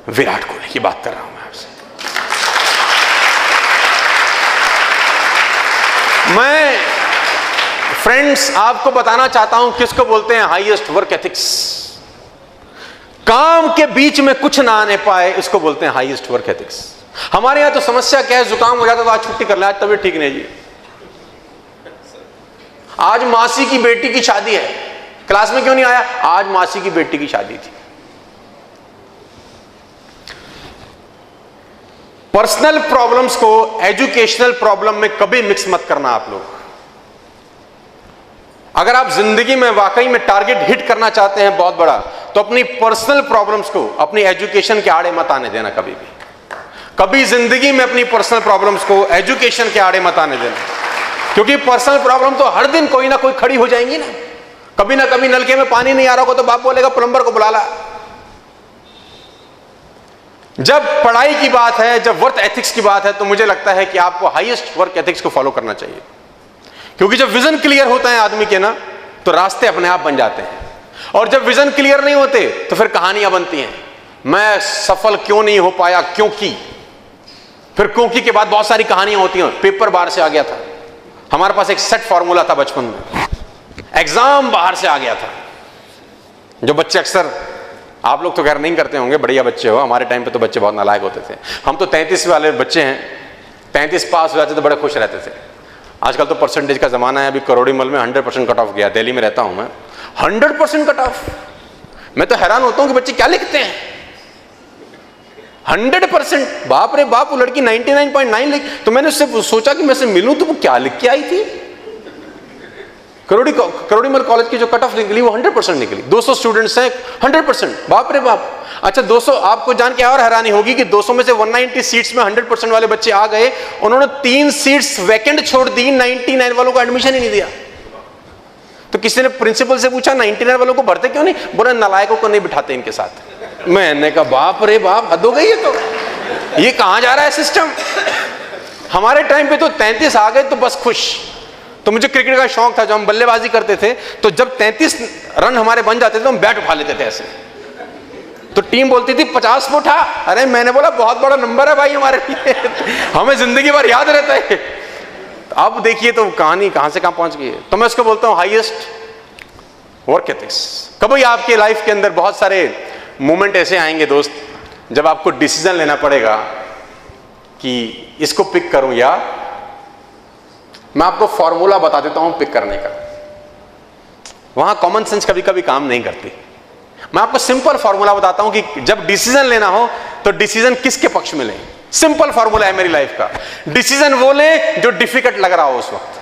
विराट कोहली की बात कर रहा हूं मैं आपसे। मैं फ्रेंड्स आपको बताना चाहता हूं किसको बोलते हैं हाईएस्ट वर्क एथिक्स। काम के बीच में कुछ ना आने पाए, इसको बोलते हैं हाईएस्ट वर्क एथिक्स। हमारे यहां तो समस्या क्या है, जुकाम हो जाता तो आज छुट्टी कर ले, आज तबीयत ठीक नहीं जी। आज मासी की बेटी की शादी है, क्लास में क्यों नहीं आया, आज मासी की बेटी की शादी थी। पर्सनल प्रॉब्लम्स को एजुकेशनल प्रॉब्लम में कभी मिक्स मत करना आप लोग। अगर आप जिंदगी में वाकई में टारगेट हिट करना चाहते हैं बहुत बड़ा, तो अपनी पर्सनल प्रॉब्लम्स को अपनी एजुकेशन के आड़े मत आने देना। कभी भी कभी जिंदगी में अपनी पर्सनल प्रॉब्लम्स को एजुकेशन के आड़े मत आने देना, क्योंकि पर्सनल प्रॉब्लम तो हर दिन कोई ना कोई खड़ी हो जाएंगी ना। कभी ना कभी नलके में पानी नहीं आ रहा होगा तो बाप बोलेगा प्लम्बर को बुला ला। जब पढ़ाई की बात है, जब वर्क एथिक्स की बात है, तो मुझे लगता है कि आपको हाईएस्ट वर्क एथिक्स को फॉलो करना चाहिए, क्योंकि जब विजन क्लियर होता है आदमी के ना, तो रास्ते अपने आप बन जाते हैं। और जब विजन क्लियर नहीं होते तो फिर कहानियां बनती हैं, मैं सफल क्यों नहीं हो पाया, क्योंकि। फिर क्योंकि के बाद बहुत सारी कहानियां होती हैं। पेपर बाहर से आ गया था, हमारे पास एक सेट फॉर्मूला था बचपन में, एग्जाम बाहर से आ गया था। जो बच्चे अक्सर, आप लोग तो खैर नहीं करते होंगे, बढ़िया बच्चे हो, हमारे टाइम पे तो बच्चे बहुत नालायक होते थे। हम तो 33 वाले बच्चे हैं, 33 पास हो जाते तो बड़े खुश रहते थे। आजकल तो परसेंटेज का जमाना है। अभी करोड़ीमल में 100% कट ऑफ गया, दिल्ली में रहता हूं मैं, 100% कट ऑफ। मैं तो हैरान होता हूं कि बच्चे क्या लिखते हैं, 100%। बाप रे बाप, वो लड़की 99.9 लिख, तो मैंने उससे सोचा कि मैं उससे मिलूं तो वो क्या लिख के आई थी। करोड़ीमल कॉलेज की जो कट ऑफ निकली वो 100% निकली। 200 स्टूडेंट्स हैं, 100%। बाप रे बाप। अच्छा 200, आपको जान के और हैरानी होगी कि 200 में से 190 सीट्स में 100% वाले बच्चे आ गए, उन्होंने 3 सीट्स वैकेंट छोड़ दी, 99 वालों को एडमिशन ही नहीं दिया। तो किसी ने प्रिंसिपल से पूछा 99 वालों को भरते क्यों नहीं, बोले नालायकों को नहीं बिठाते इनके साथ। मैंने कहा बाप रे बाप, हद हो गई है। तो ये कहां जा रहा है सिस्टम। हमारे टाइम पे तो 33 आ गए तो बस खुश। तो मुझे क्रिकेट का शौक था, जब हम बल्लेबाजी करते थे तो जब 33 रन हमारे बन जाते थे तो हम बैट उठा लेते थे ऐसे। तो टीम बोलती थी 50 पे उठा, अरे मैंने बोला बहुत बड़ा नंबर है भाई हमारे लिए, हमें जिंदगी भर याद रहता है। अब देखिए तो कहानी कहां से कहां पहुंच गई है। तो मैं इसको बोलता हूं हाईएस्ट वर्क एथिक्स। कभी आपके लाइफ के अंदर बहुत सारे मोमेंट ऐसे आएंगे दोस्त, जब आपको डिसीजन लेना पड़ेगा कि इसको पिक करूं या। मैं आपको फॉर्मूला बता देता हूं पिक करने का, वहां कॉमन सेंस कभी कभी काम नहीं करती। मैं आपको सिंपल फॉर्मूला बताता हूं कि जब डिसीजन लेना हो तो डिसीजन किसके पक्ष में लें। सिंपल फॉर्मूला है मेरी लाइफ का, डिसीजन वो लें जो डिफिकल्ट लग रहा हो उस वक्त।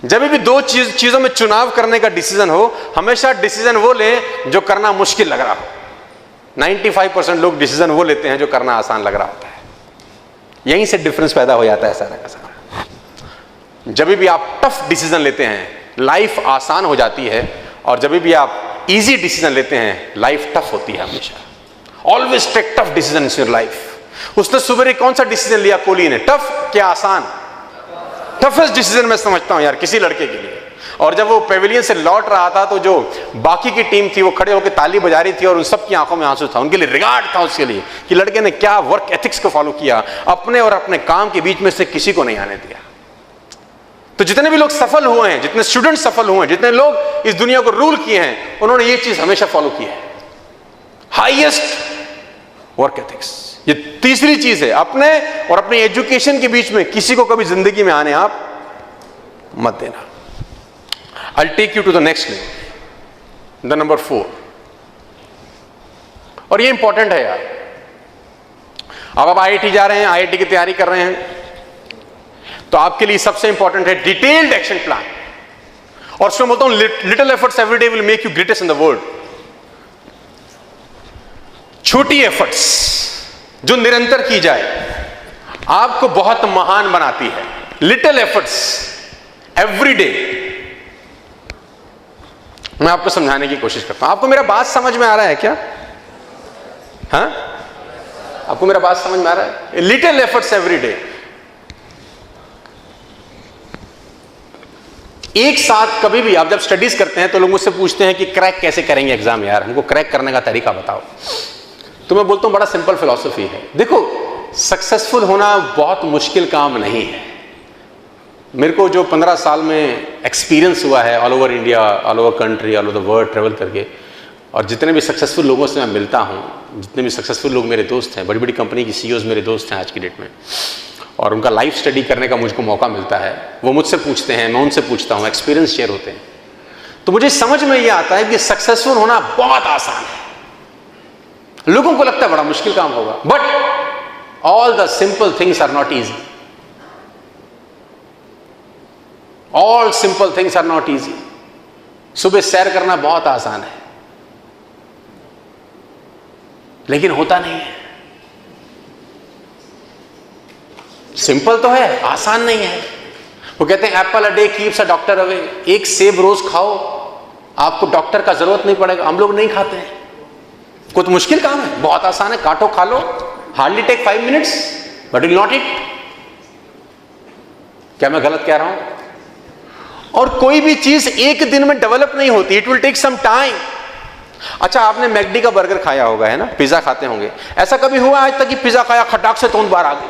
जब भी दो चीजों में चुनाव करने का डिसीजन हो, हमेशा डिसीजन वो लें जो करना मुश्किल लग रहा हो। 95% लोग डिसीजन वो लेते हैं जो करना आसान लग रहा होता है। यहीं से डिफरेंस पैदा हो जाता है सारा का सारा। जब भी आप टफ डिसीजन लेते हैं लाइफ आसान हो जाती है, और जब भी आप इजी डिसीजन लेते हैं लाइफ टफ होती है हमेशा। Always take tough decision in your life. उसने सुबह कौन सा डिसीजन लिया कोहली ने, टफ क्या आसान? टफेस्ट डिसीजन मैं समझता हूं यार किसी लड़के के लिए। और जब वो पेविलियन से लौट रहा था तो जो बाकी की टीम थी वो खड़े होकर ताली बजा रही थी और उन सबकी आंखों में आंसू था। उनके लिए रिगार्ड था उसके लिए कि लड़के ने क्या वर्क एथिक्स को फॉलो किया, अपने और अपने काम के बीच में से किसी को नहीं आने दिया। तो जितने भी लोग सफल हुए हैं, जितने स्टूडेंट सफल हुए हैं, जितने लोग इस दुनिया को रूल किए हैं, उन्होंने ये चीज हमेशा फॉलो की है, हाईएस्ट वर्क एथिक्स। ये तीसरी चीज है, अपने और अपनी एजुकेशन के बीच में किसी को कभी जिंदगी में आने आप मत देना। I'll take you to the next level, the number 4। और ये इंपॉर्टेंट है यार। अब आप IIT जा रहे हैं, IIT की तैयारी कर रहे हैं, तो आपके लिए सबसे इंपॉर्टेंट है डिटेल्ड एक्शन प्लान। और उसमें बोलता हूं little efforts every day will make you greatest in the world. छोटी एफर्ट्स जो निरंतर की जाए आपको बहुत महान बनाती है। Little efforts every day. मैं आपको समझाने की कोशिश करता हूं। आपको मेरा बात समझ में आ रहा है क्या? हाँ, आपको मेरा बात समझ में आ रहा है? Little efforts every day. एक साथ कभी भी आप जब स्टडीज करते हैं तो लोग मुझसे पूछते हैं कि क्रैक कैसे करेंगे एग्जाम, यार हमको क्रैक करने का तरीका बताओ। तो मैं बोलता हूं बड़ा सिंपल फिलॉसफी है। देखो, सक्सेसफुल होना बहुत मुश्किल काम नहीं है। मेरे को जो 15 साल में एक्सपीरियंस हुआ है all over India, all over country, all over the world travel करके, और जितने भी सक्सेसफुल लोगों से मैं मिलता हूँ, जितने भी सक्सेसफुल लोग मेरे दोस्त हैं, बड़ी बड़ी कंपनी की सीईओज मेरे दोस्त हैं आज की डेट में, और उनका लाइफ स्टडी करने का मुझको मौका मिलता है, वो मुझसे पूछते हैं, मैं उनसे पूछता हूँ, एक्सपीरियंस शेयर होते हैं, तो मुझे समझ में ये आता है कि सक्सेसफुल होना बहुत आसान है। लोगों को लगता है बड़ा मुश्किल काम होगा, but all the simple things are not easy. All simple things are not easy. सुबह सैर करना बहुत आसान है, लेकिन होता नहीं है। सिंपल तो है, आसान नहीं है। वो कहते हैं Apple a day keeps a doctor away. एक सेब रोज खाओ, आपको डॉक्टर का जरूरत नहीं पड़ेगा। हम लोग नहीं खाते हैं। कुछ मुश्किल काम है, बहुत आसान है, काटो खा लो, hardly take 5 minutes, but will not it. क्या मैं गलत कह रहा हूं? और कोई भी चीज एक दिन में डेवलप नहीं होती, it will take some time. अच्छा, आपने मैकडी का बर्गर खाया होगा, है ना, पिज्जा खाते होंगे। ऐसा कभी हुआ आज तक कि पिज्जा खाया, खटाक से तोंद बाहर आ गई?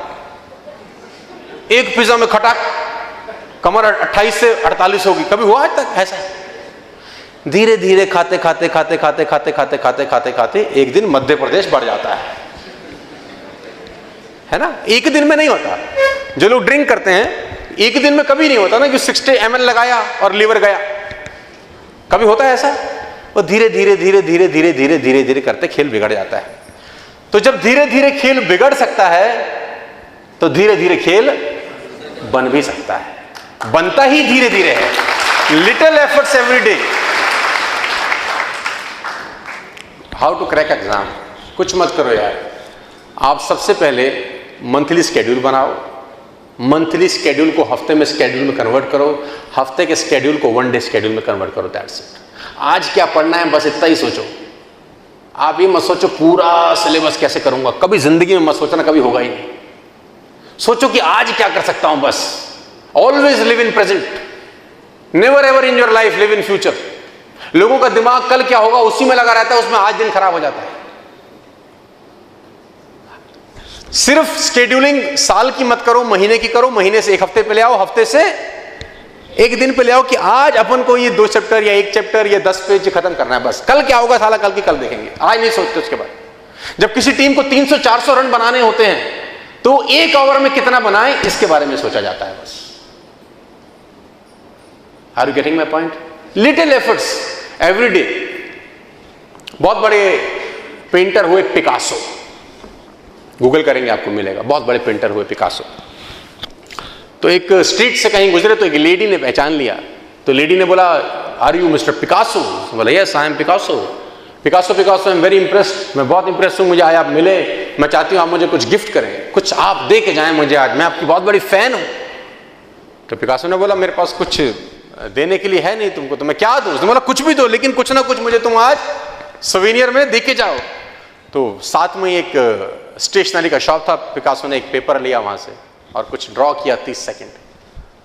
एक पिज्जा में खटाक कमर 28 से 48 होगी, कभी हुआ आज तक ऐसा? धीरे धीरे खाते खाते खाते खाते खाते खाते खाते खाते खाते एक दिन मध्य प्रदेश बढ़ जाता है ना। एक दिन में नहीं होता। जो लोग ड्रिंक करते हैं, एक दिन में कभी नहीं होता ना कि 60 ml लगाया और लीवर गया। कभी होता है ऐसा? वो धीरे धीरे धीरे धीरे धीरे धीरे धीरे धीरे करते खेल बिगड़ जाता है। तो जब धीरे धीरे खेल बिगड़ सकता है, तो धीरे धीरे खेल बन भी सकता है। बनता ही धीरे धीरे है। Little efforts every day. How to crack exam? कुछ मत करो यार, आप सबसे पहले मंथली स्केड्यूल बनाओ। मंथली स्केड्यूल को हफ्ते में स्केड्यूल में कन्वर्ट करो, हफ्ते के स्केड्यूल को 1 डे स्केड्यूल में कन्वर्ट करो। That's it. आज क्या पढ़ना है, बस इतना ही सोचो। आप ये मत सोचो पूरा सिलेबस कैसे करूंगा, कभी जिंदगी में मत सोचना, कभी होगा ही नहीं। सोचो कि आज क्या कर सकता हूं बस। Always live in present, never ever in your life live in future. लोगों का दिमाग कल क्या होगा उसी में लगा रहता है, उसमें आज दिन खराब हो जाता है। सिर्फ स्केड्यूलिंग साल की मत करो, महीने की करो। महीने से 1 हफ्ते पे ले आओ, हफ्ते से 1 दिन पे ले आओ कि आज अपन को ये 2 चैप्टर या 1 चैप्टर या 10 पेज खत्म करना है बस। कल क्या होगा साला कल की कल देखेंगे, आज नहीं सोचते। उसके बाद जब किसी टीम को 300-400 रन बनाने होते हैं, तो 1 ओवर में कितना बनाए इसके बारे में सोचा जाता है बस। Are you getting my point? Little efforts every day. बहुत बड़े पेंटर हुए पिकासो, गूगल करेंगे आपको मिलेगा, बहुत बड़े पेंटर हुए पिकासो। तो एक स्ट्रीट से कहीं गुजरे तो एक लेडी ने पहचान लिया। तो लेडी ने बोला, आर यू मिस्टर पिकासो? बोला, yes I am Picasso. Picasso Picasso, I am very impressed, मैं बहुत इम्प्रेस हूँ, मुझे आज आप मिले, मैं चाहती हूँ आप मुझे कुछ गिफ्ट करें, कुछ आप दे के जाएं मुझे, आज मैं आपकी बहुत बड़ी फैन हूँ। तो पिकासो ने बोला, मेरे पास कुछ देने के लिए है नहीं तुमको, तो मैं क्या दूँ? उसने बोला, कुछ भी दो, लेकिन कुछ ना कुछ मुझे तुम आज सोवेनियर में दे के जाओ। तो साथ में एक स्टेशनरी का शॉप था। पिकासो ने एक पेपर लिया वहां से और कुछ ड्रॉ किया 30 सेकंड,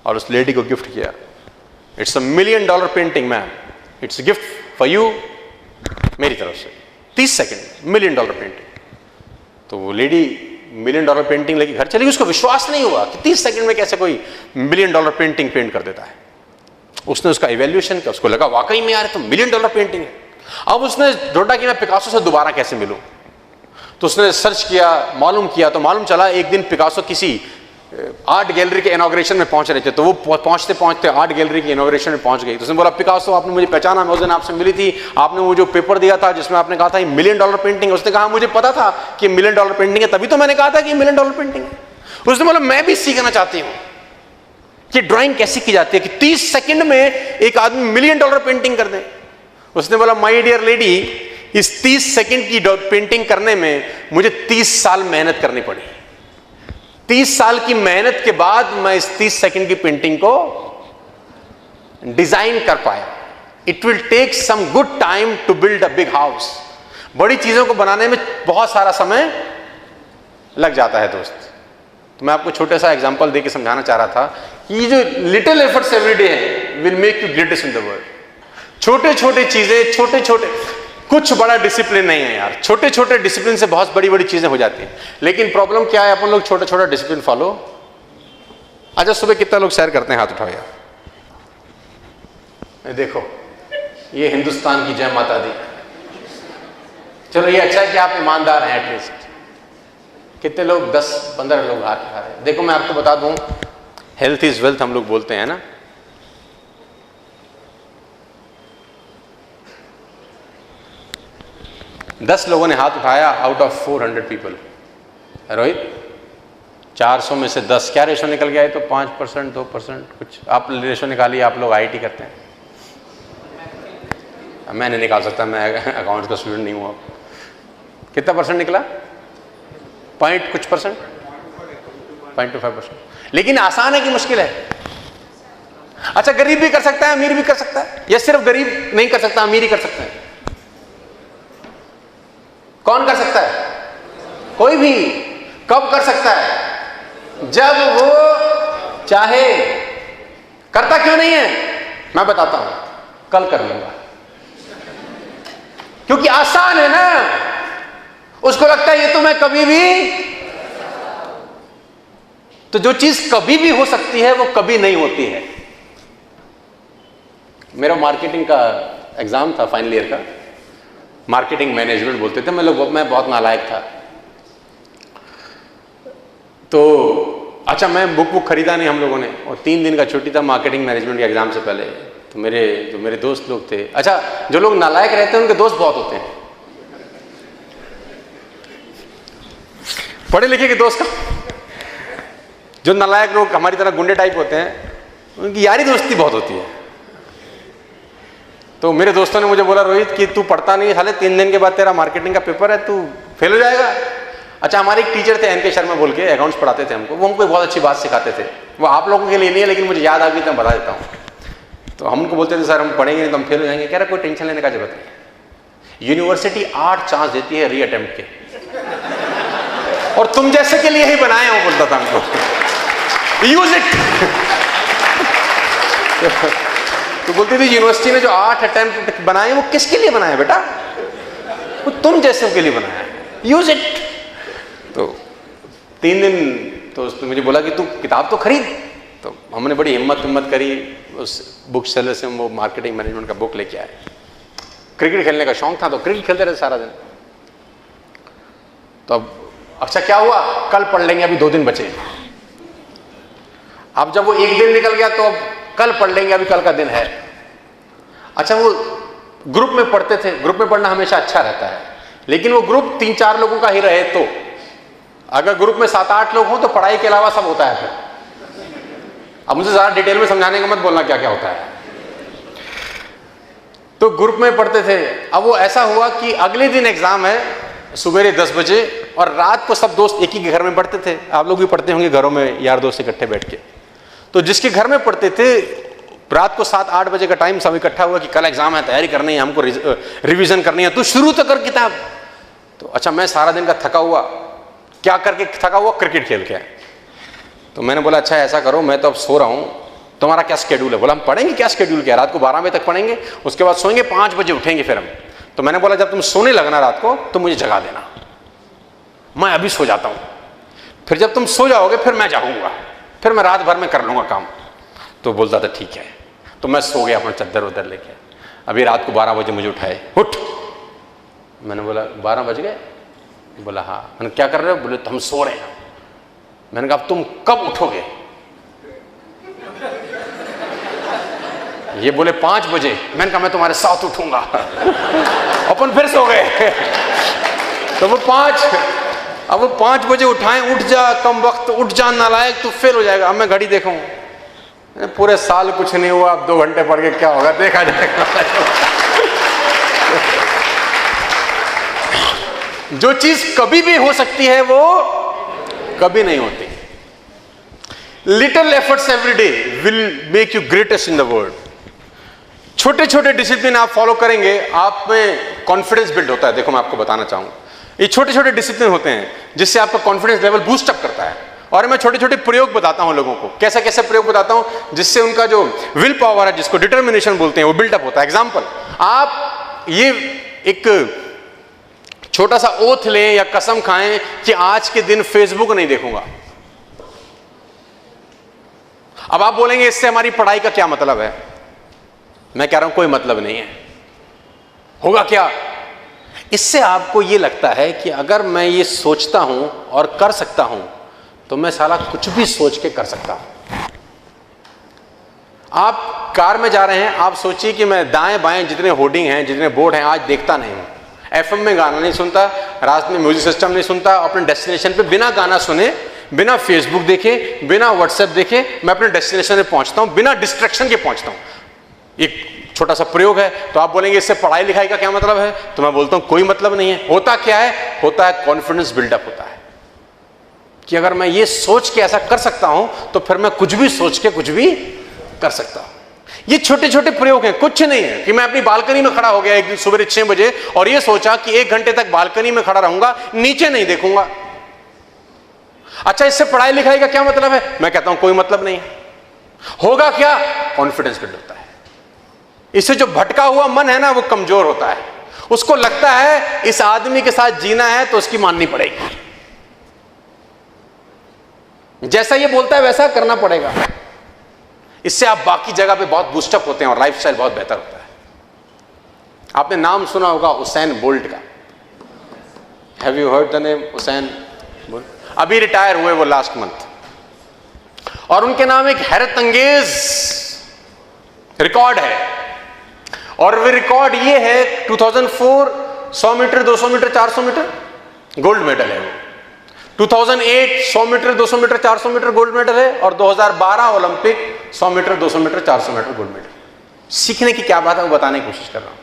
और उस लेडी को गिफ्ट किया। It's $1 million painting ma'am, it's gift for you, मेरी तरफ से। 30 सेकंड $1 मिलियन पेंटिंग। तो वो लेडी $1 मिलियन पेंटिंग लेके घर चली। उसको विश्वास नहीं हुआ कि 30 सेकंड में कैसे कोई $1 मिलियन पेंटिंग पेंट कर देता है। उसने उसका इवैल्यूएशन किया, उसको लगा वाकई में यार तो $1 मिलियन पेंटिंग है। अब उसने ढूंढा कि मैं पिकासो से दोबारा कैसे मिलूं। तो उसने सर्च किया, मालूम किया, तो मालूम चला एक दिन पिकासो किसी आर्ट गैलरी के इनॉग्रेशन में पहुंच रहे थे। तो वो पहुंचते पहुंचते आर्ट गैलरी के इनॉग्रेशन में पहुंच गई। तो उसने बोला, पिकासो आपने मुझे पहचाना, मैं उस दिन आपसे मिली थी, आपने वो जो पेपर दिया था जिसमें आपने कहा था $1 मिलियन पेंटिंग। उसने कहा मुझे पता था कि $1 मिलियन पेंटिंग है, तभी तो मैंने कहा था कि $1 मिलियन पेंटिंग है। उसने बोला, मैं भी सीखना चाहती हूँ कि ड्राइंग कैसे की जाती है कि 30 सेकंड में एक आदमी $1 मिलियन पेंटिंग कर दे। उसने बोला, माय डियर लेडी, इस 30 सेकंड की पेंटिंग करने में मुझे 30 साल मेहनत करनी पड़ी। 30 साल की मेहनत के बाद मैं इस 30 सेकंड की पेंटिंग को डिजाइन कर पाया। It will take some good time to build a big house. बड़ी चीजों को बनाने में बहुत सारा समय लग जाता है दोस्त। तो मैं आपको छोटा सा एग्जांपल देके समझाना चाह रहा था कि ये जो लिटिल एफर्ट्स एवरी डे है, will make you greatest in the world. छोटे छोटे चीजें, छोटे छोटे, कुछ बड़ा डिसिप्लिन नहीं है यार, छोटे छोटे डिसिप्लिन से बहुत बड़ी बड़ी चीजें हो जाती हैं। लेकिन प्रॉब्लम क्या है, अपन लोग छोटा छोटा डिसिप्लिन फॉलो। अच्छा सुबह कितना लोग सैर करते हैं, हाथ उठाओ यार। देखो ये हिंदुस्तान की जय माता दी। चलो ये अच्छा है कि आप ईमानदार हैं एटलीस्ट। कितने लोग, 10-15 लोग हाथ उठा रहे हैं। देखो मैं आपको बता दूं, हेल्थ इज वेल्थ हम लोग बोलते हैं ना। दस लोगों ने हाथ उठाया आउट ऑफ 400 पीपल। रोहित 400 में से 10 क्या रेशो निकल गया है? तो 5%, 2% कुछ आप रेशो निकालिए। आप लोग आईटी करते हैं, मैं नहीं निकाल सकता, मैं अकाउंट्स का स्टूडेंट नहीं हूँ। कितना परसेंट निकला? पॉइंट कुछ परसेंट, 0.25%। लेकिन आसान है कि मुश्किल है? अच्छा गरीब भी कर सकता है, अमीर भी कर सकता है, या सिर्फ गरीब नहीं कर सकता, अमीर ही कर सकता है? कौन कर सकता है? कोई भी। कब कर सकता है? जब वो चाहे। करता क्यों नहीं है? मैं बताता हूं, कल कर लूंगा। क्योंकि आसान है ना। उसको लगता है ये तो मैं कभी भी, तो जो चीज कभी भी हो सकती है वो कभी नहीं होती है। मेरा मार्केटिंग का एग्जाम था, फाइनल ईयर का, मार्केटिंग मैनेजमेंट बोलते थे। मैं बहुत नालायक था। तो अच्छा मैं बुक खरीदा नहीं हम लोगों ने, और 3 दिन का छुट्टी था मार्केटिंग मैनेजमेंट के एग्जाम से पहले। तो मेरे दोस्त लोग थे। अच्छा जो लोग नालायक रहते हैं उनके दोस्त बहुत होते हैं, पढ़े लिखे के दोस्त का। जो नालायक लोग हमारी तरह गुंडे टाइप होते हैं, उनकी यारी दोस्ती बहुत होती है। तो मेरे दोस्तों ने मुझे बोला, रोहित कि तू पढ़ता नहीं, हाले 3 दिन के बाद तेरा मार्केटिंग का पेपर है, तू फेल हो जाएगा। अच्छा हमारे एक टीचर थे एनके शर्मा बोल के, अकाउंट्स पढ़ाते थे हमको। वो हमको बहुत अच्छी बात सिखाते थे। वो आप लोगों के लिए नहीं है, लेकिन मुझे याद आ गई तो मैं बता देता हूँ। तो हम उनको बोलते थे सर हम पढ़ेंगे नहीं तो हम फेल हो जाएंगे। कह रहा कोई टेंशन लेने का जरूरत नहीं, यूनिवर्सिटी 8 चांस देती है री अटेम्प्ट के, और तुम जैसे के लिए ही बनाए हो, बोलता था हमको, यूज इट। तो बोलती थी यूनिवर्सिटी ने जो 8 अटेम्प्ट बनाए वो किसके लिए बनाए बेटा? वो तुम जैसे के लिए बनाया, यूज इट। तो 3 दिन तो उसने मुझे बोला कि तू किताब तो खरीद। तो हमने बड़ी हिम्मत करी, उस बुक सेलर से वो मार्केटिंग मैनेजमेंट का बुक लेके आए। क्रिकेट खेलने का शौक था तो क्रिकेट खेलते रहे सारा दिन। तो अब अच्छा क्या हुआ, कल पढ़ लेंगे, अभी 2 दिन बचे। अब जब वो 1 दिन निकल गया तो अब कल पढ़ लेंगे, अभी कल का दिन है। अच्छा वो ग्रुप में पढ़ते थे, ग्रुप में पढ़ना हमेशा अच्छा रहता है, लेकिन वो ग्रुप 3-4 लोगों का ही रहे। तो अगर ग्रुप में 7-8 लोग हों तो पढ़ाई के अलावा सब होता है फिर। अब मुझे ज्यादा डिटेल में समझाने का मत बोलना क्या क्या होता है। तो ग्रुप में पढ़ते थे। अब वो ऐसा हुआ कि अगले दिन एग्जाम है सुबह 10 बजे, और रात को सब दोस्त एक ही घर में पढ़ते थे। आप लोग भी पढ़ते होंगे घरों में, यार दोस्त इकट्ठे बैठ के। तो जिसके घर में पढ़ते थे, रात को 7-8 बजे का टाइम सब इकट्ठा हुआ कि कल एग्जाम है, तैयारी करनी है, हमको रिवीजन करनी है, तो शुरू तो कर किताब। तो अच्छा मैं सारा दिन का थका हुआ, क्या करके थका हुआ? क्रिकेट खेल के। तो मैंने बोला अच्छा ऐसा करो, मैं तो अब सो रहा हूं, तुम्हारा क्या स्केड्यूल है? बोला हम पढ़ेंगे। क्या स्केड्यूल क्या? रात को 12 बजे तक पढ़ेंगे, उसके बाद सोएंगे, 5 बजे उठेंगे फिर हम। तो मैंने बोला जब तुम सोने लगना रात को तो मुझे जगा देना, मैं अभी सो जाता हूं, फिर जब तुम सो जाओगे फिर मैं जागूंगा, फिर मैं रात भर में कर लूंगा काम। तो बोलता था ठीक है। तो मैं सो गया अपना चद्दर उधर लेके। अभी रात को 12 बजे मुझे उठाए, उठ। मैंने बोला 12 बज गए? बोला हाँ। मैंने क्या कर रहे हो? बोले तो हम सो रहे हैं। मैंने कहा तुम कब उठोगे? ये बोले 5 बजे। मैंने कहा मैं तुम्हारे साथ उठूंगा। अपन फिर सो गए। तो वो 5 बजे उठाएं, उठ जा कम वक्त, उठ जा नालायक, तू फेल हो जाएगा। अब मैं घड़ी देखूं, पूरे साल कुछ नहीं हुआ, अब 2 घंटे पढ़ के क्या होगा देखा जाएगा। जो चीज कभी भी हो सकती है वो कभी नहीं होती। Little efforts every day will make you greatest in the world. छोटे छोटे डिसिप्लिन आप फॉलो करेंगे, आप में कॉन्फिडेंस बिल्ड होता है। देखो मैं आपको बताना चाहूंगा, ये छोटे छोटे डिसिप्लिन होते हैं जिससे आपका कॉन्फिडेंस लेवल बूस्ट अप करता है। और मैं छोटे छोटे प्रयोग बताता हूं लोगों को, कैसे कैसे प्रयोग बताता हूं जिससे उनका जो विल पावर है, जिसको डिटर्मिनेशन बोलते हैं, वो बिल्डअप होता है। एग्जाम्पल, आप ये एक छोटा सा ओथ लें या कसम खाएं कि आज के दिन फेसबुक नहीं देखूंगा। अब आप बोलेंगे इससे हमारी पढ़ाई का क्या मतलब है? मैं कह रहा हूं कोई मतलब नहीं है। होगा क्या? इससे आपको यह लगता है कि अगर मैं ये सोचता हूं और कर सकता हूं तो मैं साला कुछ भी सोच के कर सकता हूं। आप कार में जा रहे हैं, आप सोचिए कि मैं दाएं बाएं जितने होर्डिंग हैं, जितने बोर्ड हैं, आज देखता नहीं हूं, एफएम में गाना नहीं सुनता, रास्ते में म्यूजिक सिस्टम नहीं सुनता, अपने डेस्टिनेशन पे बिना गाना सुने, बिना फेसबुक देखे, बिना व्हाट्सएप देखे मैं अपने डेस्टिनेशन पे पहुंचता हूं, बिना डिस्ट्रैक्शन के पहुंचता हूं। एक छोटा सा प्रयोग है। तो आप बोलेंगे इससे पढ़ाई लिखाई का क्या मतलब है? तो मैं बोलता हूं कोई मतलब नहीं है। होता क्या है? होता है कॉन्फिडेंस बिल्डअप होता है कि अगर मैं ये सोच के ऐसा कर सकता हूं तो फिर मैं कुछ भी सोच के कुछ भी कर सकता हूं। ये छोटे छोटे प्रयोग हैं, कुछ नहीं है कि मैं अपनी बालकनी में खड़ा हो गया एक दिन सुबह 6 बजे और ये सोचा कि 1 घंटे तक बालकनी में खड़ा रहूंगा, नीचे नहीं देखूंगा। अच्छा, इससे पढ़ाई लिखाई का क्या मतलब है? मैं कहता हूं कोई मतलब नहीं है। होगा क्या? कॉन्फिडेंस बिल्ड होता है। इससे जो भटका हुआ मन है ना, वो कमजोर होता है। उसको लगता है इस आदमी के साथ जीना है तो उसकी माननी पड़ेगी, जैसा ये बोलता है वैसा करना पड़ेगा। इससे आप बाकी जगह पे बहुत बूस्टअप होते हैं और लाइफस्टाइल बहुत बेहतर होता है। आपने नाम सुना होगा उसैन बोल्ट का। Have you heard the name Usain bolt? अभी रिटायर हुए वो लास्ट मंथ, और उनके नाम एक हैरत अंगेज रिकॉर्ड है। और वो रिकॉर्ड ये है 2004 100 metre, 200 metre, 400 metre gold medal है। 2008 100 metre, 200 metre, 400 metre gold medal है। और 2012 Olympic 100 metre, 200 metre, 400 metre gold medal. सीखने की क्या बात है वो बताने की कोशिश कर रहा हूं।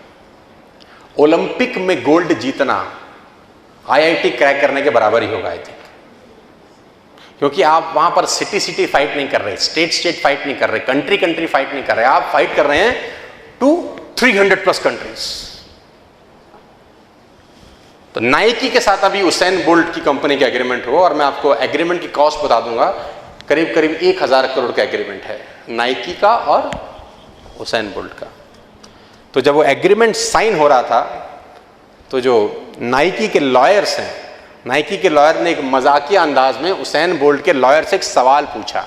ओलंपिक में गोल्ड जीतना आईआईटी क्रैक करने के बराबर ही होगा आई थिंक, क्योंकि आप वहां पर सिटी सिटी फाइट नहीं कर रहे, स्टेट स्टेट फाइट नहीं कर रहे, कंट्री कंट्री फाइट नहीं कर रहे, आप फाइट कर रहे हैं टू 300+ कंट्रीज। तो नाइकी के साथ अभी उसैन बोल्ट की कंपनी का एग्रीमेंट हो, और मैं आपको एग्रीमेंट की कॉस्ट बता दूंगा, करीब करीब 1000 करोड़ का एग्रीमेंट है नाइकी का और उसैन बोल्ट का। तो जब वो एग्रीमेंट साइन हो रहा था तो जो नाइकी के लॉयर्स हैं, नाइकी के लॉयर ने एक मजाकिया अंदाज में उसैन बोल्ट के लॉयर से एक सवाल पूछा।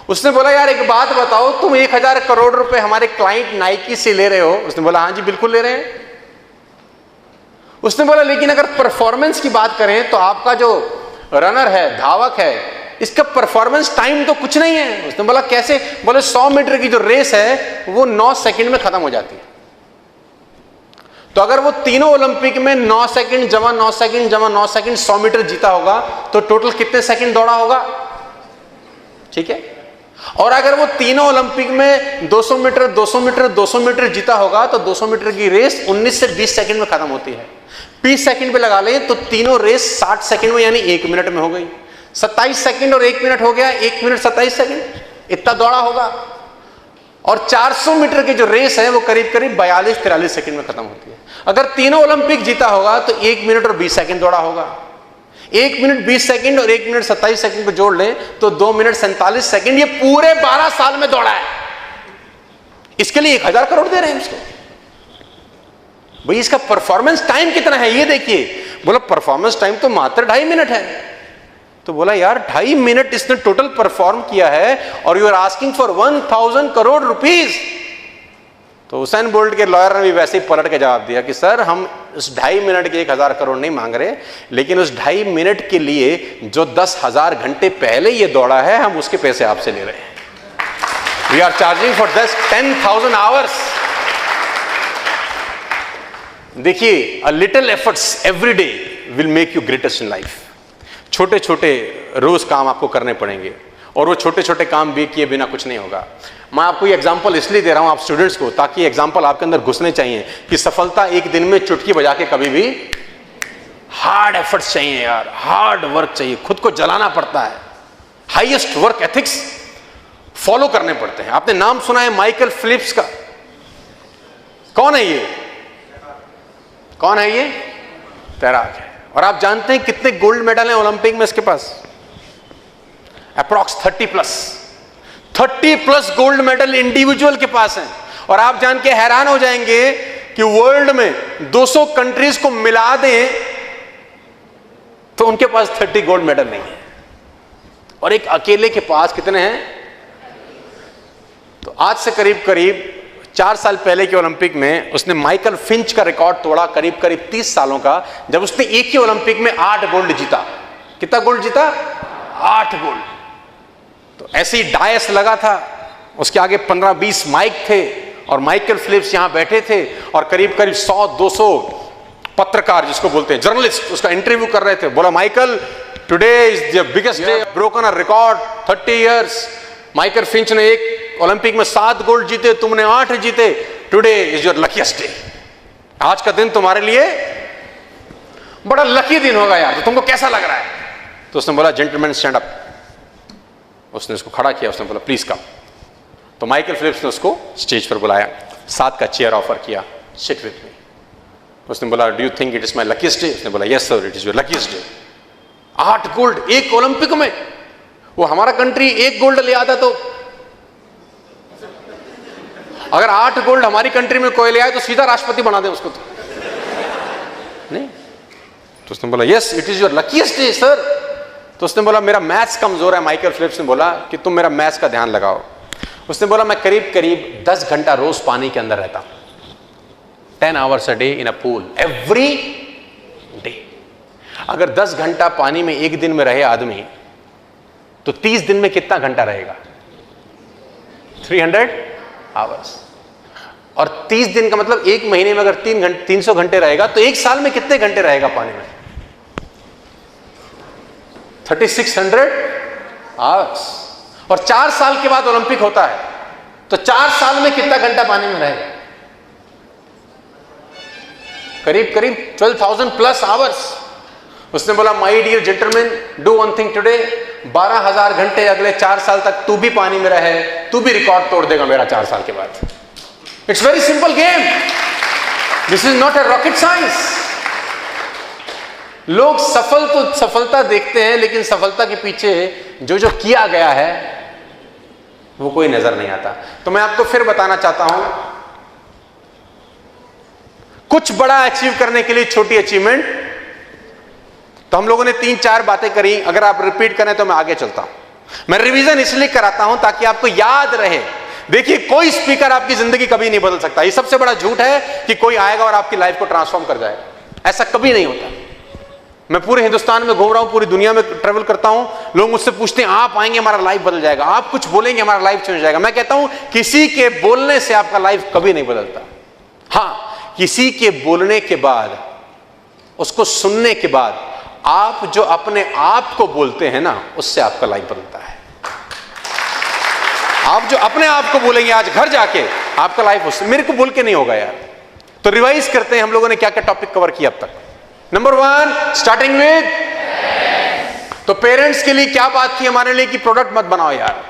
उसने बोला, यार एक बात बताओ, तुम 1000 करोड़ रुपए हमारे क्लाइंट नाइकी से ले रहे हो? उसने बोला, हाँ जी बिल्कुल ले रहे हैं। उसने बोला, लेकिन अगर परफॉर्मेंस की बात करें तो आपका जो रनर है, धावक है, इसका परफॉर्मेंस टाइम तो कुछ नहीं है। उसने बोला, कैसे? बोले 100 मीटर की जो रेस है वो 9 सेकंड में खत्म हो जाती है। तो अगर वो तीनों ओलंपिक में 9 सेकंड जमा 9 सेकंड जमा 9 सेकंड 100 मीटर जीता होगा तो टोटल कितने सेकंड दौड़ा होगा? ठीक है। और अगर वो तीनों ओलंपिक में 200 मीटर 200 मीटर 200 मीटर जीता होगा तो 200 मीटर की रेस 19 से 20 सेकंड में खत्म होती है। 20 सेकंड पे लगा लें तो तीनों रेस 60 सेकंड में यानी 1 मिनट में हो गई। 27 सेकंड और 1 मिनट हो गया, 1 मिनट 27 सेकंड, इतना दौड़ा होगा। और 400 मीटर की जो रेस है वो करीब करीब 42-43 सेकंड में खत्म होती है। अगर तीनों ओलंपिक जीता होगा तो 1 मिनट और 20 सेकंड दौड़ा होगा। 1 मिनट 20 सेकंड और 1 मिनट 27 सेकंड को जोड़ लें तो 2 मिनट 47 सेकंड, ये पूरे 12 साल में दौड़ा है। इसके लिए 1000 करोड़ दे रहे हैं उसको। भाई इसका परफॉर्मेंस टाइम कितना है ये देखिए। बोला परफॉर्मेंस टाइम तो मात्र 2.5 मिनट है। तो बोला यार 2.5 मिनट इसने टोटल परफॉर्म किया है और you are asking for 1000 crore rupees. तो उसैन बोल्ट के लॉयर ने भी वैसे ही पलट के जवाब दिया कि सर हम उस 2.5 मिनट के 1000 करोड़ नहीं मांग रहे, लेकिन उस 2.5 मिनट के लिए जो 10,000 घंटे पहले ये दौड़ा है हम उसके पैसे आपसे ले रहे हैं। We are charging for this 10,000 hours. देखिए, a little efforts every day will make you greatest in life. छोटे छोटे रोज काम आपको करने पड़ेंगे और वो छोटे छोटे काम भी किए बिना कुछ नहीं होगा। मैं आपको ये एग्जांपल इसलिए दे रहा हूं आप स्टूडेंट्स को, ताकि एग्जांपल आपके अंदर घुसने चाहिए कि सफलता एक दिन में चुटकी बजा के कभी भी, हार्ड एफर्ट्स चाहिए यार, हार्ड वर्क चाहिए, खुद को जलाना पड़ता है, हाईएस्ट वर्क एथिक्स फॉलो करने पड़ते हैं। आपने नाम सुना है माइकल फिलिप्स का? कौन है ये? कौन है ये? तैराक है। और आप जानते हैं कितने गोल्ड मेडल हैं ओलंपिक में इसके पास? अप्रॉक्स 30+ गोल्ड मेडल इंडिविजुअल के पास हैं। और आप जान के हैरान हो जाएंगे कि वर्ल्ड में 200 कंट्रीज को मिला दें तो उनके पास 30 गोल्ड मेडल नहीं है, और एक अकेले के पास कितने हैं? तो आज से करीब 4 साल पहले के ओलंपिक में उसने माइकल फिंच का रिकॉर्ड तोड़ा, करीब 30 सालों का, जब उसने एक ही ओलंपिक में 8 गोल्ड जीता। कितना गोल्ड जीता? 8 गोल्ड। तो ऐसे ही डायस लगा था, उसके आगे 15-20 माइक थे और माइकल फिलिप्स यहां बैठे थे और करीब 100-200 पत्रकार, जिसको बोलते हैं जर्नलिस्ट, उसका इंटरव्यू कर रहे थे। बोला, Michael, today is the biggest day, broken a record 30 years. Michael Finch ने एक ओलंपिक में 7 गोल्ड जीते, तुमने 8 जीते। Today is your luckiest day. आज का दिन तुम्हारे लिए बड़ा लकी दिन होगा यार, तो तुमको कैसा लग रहा है? तो उसने बोला, जेंटलमैन स्टैंड अप। उसने उसको खड़ा किया, उसने बोला, प्लीज कम। तो माइकल फिलिप्स ने उसको स्टेज पर बुलाया, 7 का चेयर ऑफर किया, सिट विथ मी। उसने बोला, do you think it is my luckiest day? उसने बोला, yes sir, it is your luckiest day. 8 gold एक ओलंपिक में। वो हमारा कंट्री 1 गोल्ड ले आता तो, अगर 8 गोल्ड हमारी कंट्री में कोई ले आए तो सीधा राष्ट्रपति बना दे उसको, तो नहीं। तो उसने बोला, yes it is your luckiest day sir. तो उसने बोला, मेरा मैथ्स कमजोर है। माइकल फिलिप्स ने बोला कि तुम मेरा मैथ्स का ध्यान लगाओ। उसने बोला, मैं करीब 10 घंटा रोज पानी के अंदर रहता हूं, 10 hours a day in a pool every day। अगर 10 घंटा पानी में एक दिन में रहे आदमी, तो 30 दिन में कितना घंटा रहेगा? 300 hours। और 30 दिन का मतलब एक महीने में अगर 300 घंटे रहेगा, तो एक साल में कितने घंटे रहेगा पानी में? 3600 hours। और 4 साल के बाद ओलंपिक होता है, तो 4 साल में कितना घंटा पानी में रहेगा? करीब 12,000+ hours। उसने बोला, my dear gentleman, do one thing today, 12,000 घंटे अगले 4 साल तक तू भी पानी में रहे, तू भी रिकॉर्ड तोड़ देगा मेरा 4 साल के बाद। It's very simple game, this is not a rocket science. लोग सफलता देखते हैं, लेकिन सफलता के पीछे जो किया गया है वो कोई नजर नहीं आता। तो मैं आपको फिर बताना चाहता हूं, कुछ बड़ा अचीव करने के लिए छोटी अचीवमेंट। तो हम लोगों ने 3-4 बातें करी, अगर आप रिपीट करें तो मैं आगे चलता हूं। मैं रिवीजन इसलिए कराता हूं ताकि आपको याद रहे। देखिए, कोई स्पीकर आपकी जिंदगी कभी नहीं बदल सकता। ये सबसे बड़ा झूठ है कि कोई आएगा और आपकी लाइफ को ट्रांसफॉर्म कर जाएगा, ऐसा कभी नहीं होता। मैं पूरे हिंदुस्तान में घूम रहा हूं, पूरी दुनिया में ट्रेवल करता हूं, लोग मुझसे पूछते हैं, आप आएंगे हमारा लाइफ बदल जाएगा, आप कुछ बोलेंगे हमारा लाइफ चेंज हो जाएगा। मैं कहता हूं, किसी के बोलने से आपका लाइफ कभी नहीं बदलता। हाँ, किसी के बोलने के बाद, उसको सुनने के बाद, आप जो अपने आप को बोलते हैं ना, उससे आपका लाइफ बदलता है। आप जो अपने आप को बोलेंगे आज घर जाके, आपका लाइफ उससे, मेरे को बोल के नहीं होगा यार। तो रिवाइज करते हैं हम लोगों ने क्या क्या टॉपिक कवर किया अब तक। नंबर 1, स्टार्टिंग विद, तो पेरेंट्स के लिए क्या बात थी हमारे लिए कि प्रोडक्ट मत बनाओ यार,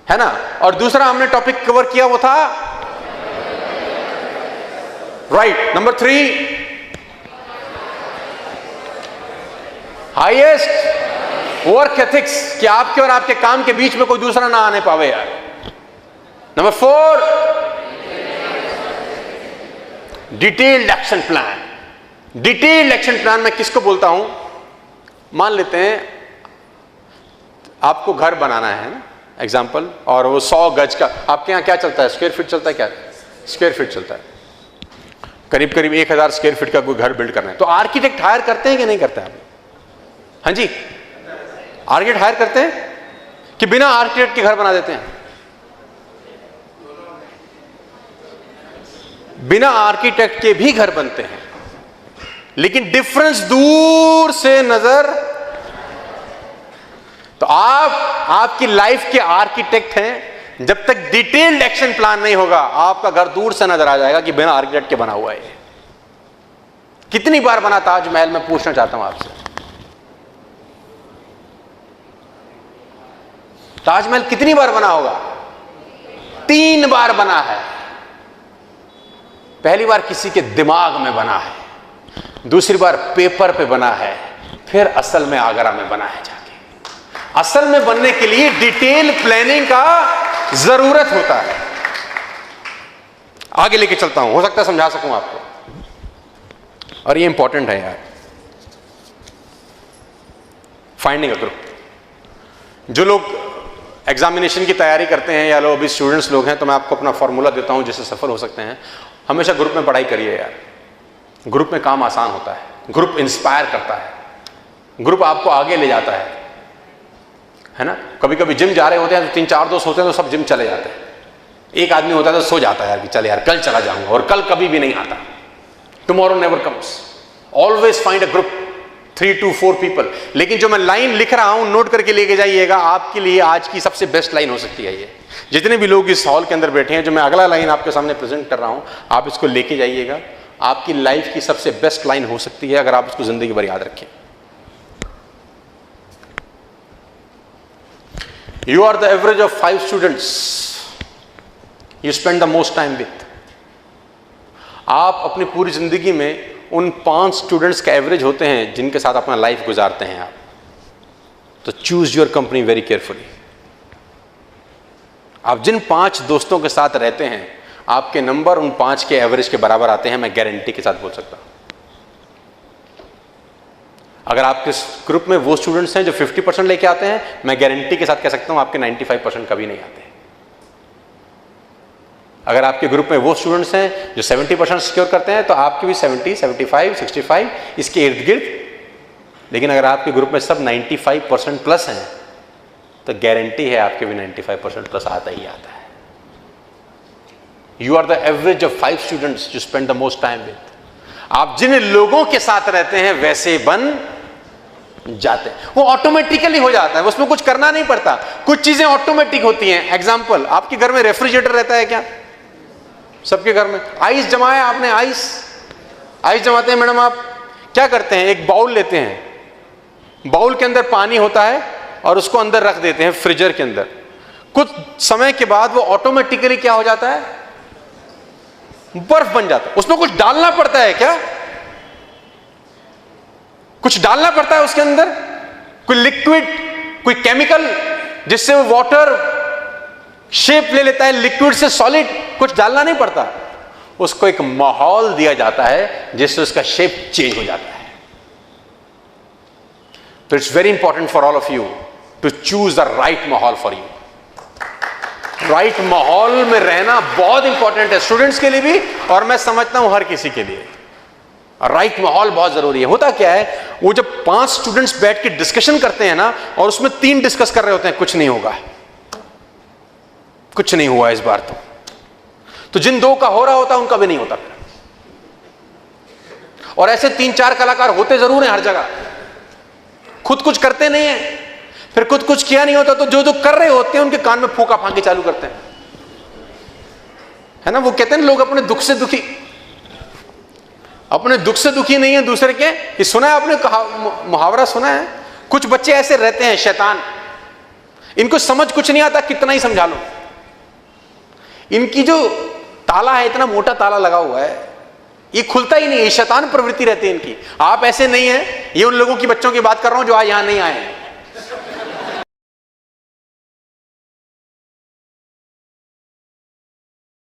है ना। और दूसरा हमने टॉपिक कवर किया वो था right. Number 3, highest work ethics, कि आपके और आपके काम के बीच में कोई दूसरा ना आने पावे यार। Number 4, detailed action plan. Detailed action plan मैं किसको बोलता हूं? मान लेते हैं आपको घर बनाना है ना, एग्जाम्पल, और वो 100 गज का, आपके यहां क्या चलता है, स्क्वायर फीट चलता है? क्या स्क्वायर फीट चलता है? करीब 1000 स्क्वायर फीट का कोई घर बिल्ड करना है, तो आर्किटेक्ट हायर करते हैं कि नहीं करते हैं? हाँ जी, आर्किटेक्ट हायर करते हैं कि बिना आर्किटेक्ट के घर बना देते हैं? बिना आर्किटेक्ट के भी घर बनते हैं, लेकिन डिफरेंस दूर से नजर। तो आपकी लाइफ के आर्किटेक्ट हैं। जब तक डिटेल्ड एक्शन प्लान नहीं होगा, आपका घर दूर से नजर आ जाएगा कि बिना आर्किटेक्ट के बना हुआ है। कितनी बार बना ताजमहल, मैं पूछना चाहता हूं आपसे, ताजमहल कितनी बार बना होगा? 3 बार बना है। पहली बार किसी के दिमाग में बना है, दूसरी बार पेपर पे बना है, फिर असल में आगरा में बना है जाके। असल में बनने के लिए डिटेल प्लानिंग का जरूरत होता है। आगे लेके चलता हूं, हो सकता है समझा सकूं आपको, और ये इंपॉर्टेंट है यार। Finding a group. जो लोग एग्जामिनेशन की तैयारी करते हैं या लोग अभी स्टूडेंट्स लोग हैं, तो मैं आपको अपना फॉर्मूला देता हूं जिससे सफल हो सकते हैं। हमेशा ग्रुप में पढ़ाई करिए यार, ग्रुप में काम आसान होता है, ग्रुप इंस्पायर करता है, ग्रुप आपको आगे ले जाता है ना। कभी कभी जिम जा रहे होते हैं तो 3-4 दोस्त होते हैं तो सब जिम चले जाते हैं, एक आदमी होता है तो सो जाता है यार कि चल यार कल चला जाऊंगा, और कल कभी भी नहीं आता। Tomorrow never comes. Always find a group 3 to 4 people. लेकिन जो मैं लाइन लिख रहा हूं नोट करके लेके जाइएगा, आपके लिए आज की सबसे बेस्ट लाइन हो सकती है ये। जितने भी लोग इस हॉल के अंदर बैठे हैं, जो मैं अगला लाइन आपके सामने प्रेजेंट कर रहा हूं, आप इसको लेके जाइएगा। आपकी लाइफ की सबसे बेस्ट लाइन हो सकती है अगर आप इसको जिंदगी भर याद रखें। You are the average of 5 students you spend the most time with. आप अपनी पूरी जिंदगी में उन 5 स्टूडेंट्स का एवरेज होते हैं जिनके साथ अपना लाइफ गुजारते हैं आप। तो choose your company very carefully. आप जिन 5 दोस्तों के साथ रहते हैं, आपके नंबर उन 5 के एवरेज के बराबर आते हैं, मैं गारंटी के साथ बोल सकता हूं। अगर आपके ग्रुप में वो स्टूडेंट्स हैं जो 50% लेके आते हैं, मैं गारंटी के साथ कह सकता हूं आपके 95% कभी नहीं आते। अगर आपके ग्रुप में वो स्टूडेंट्स हैं जो 70% सिक्योर करते हैं, तो आपके भी 70, 75, 65 इसके इर्द गिर्द। लेकिन अगर आपके ग्रुप में सब 95% प्लस हैं, तो गारंटी है आपके भी 95% प्लस आता ही आता है। You are the average of 5 students you spend the most time with. आप जिन लोगों के साथ रहते हैं वैसे बन जाते हैं, वो ऑटोमेटिकली हो जाता है, उसमें कुछ करना नहीं पड़ता। कुछ चीजें ऑटोमेटिक होती हैं। एग्जाम्पल, आपके घर में रेफ्रिजरेटर रहता है क्या? सबके घर में। आइस जमाया आपने? आइस जमाते हैं मैडम आप? क्या करते हैं, एक बाउल लेते हैं, बाउल के अंदर पानी होता है और उसको अंदर रख देते हैं फ्रीजर के अंदर। कुछ समय के बाद वो ऑटोमेटिकली क्या हो जाता है? बर्फ बन जाता है। उसमें कुछ डालना पड़ता है क्या? कुछ डालना पड़ता है उसके अंदर, कोई लिक्विड, कोई केमिकल, जिससे वो वाटर शेप ले लेता है, लिक्विड से सॉलिड। कुछ डालना नहीं पड़ता, उसको एक माहौल दिया जाता है जिससे उसका शेप चेंज हो जाता है। तो it's very important for all of you to choose the right माहौल फॉर यू। राइट माहौल में रहना बहुत इंपॉर्टेंट है, स्टूडेंट्स के लिए भी, और मैं समझता हूं हर किसी के लिए राइट माहौल बहुत जरूरी है। होता क्या है, वो जब 5 स्टूडेंट्स बैठ के डिस्कशन करते हैं ना, और उसमें 3 डिस्कस कर रहे होते हैं, कुछ नहीं होगा, कुछ नहीं हुआ इस बार तो जिन 2 का हो रहा होता उनका भी नहीं होता। और ऐसे 3-4 कलाकार होते जरूर हैं हर जगह, खुद कुछ करते नहीं है, फिर खुद कुछ किया नहीं होता तो जो जो कर रहे होते हैं उनके कान में फूंका फांके चालू करते हैं, है ना। वो कहते हैं लोग अपने दुख से दुखी, अपने दुख से दुखी नहीं है दूसरे के। ये सुना है आपने मुहावरा सुना है? कुछ बच्चे ऐसे रहते हैं शैतान, इनको समझ कुछ नहीं आता, कितना ही समझा लो। इनकी जो ताला है, इतना मोटा ताला लगा हुआ है, ये खुलता ही नहीं है। शैतान प्रवृत्ति रहती है इनकी। आप ऐसे नहीं है, ये उन लोगों की बच्चों की बात कर रहा हूं जो आज यहां नहीं आए हैं।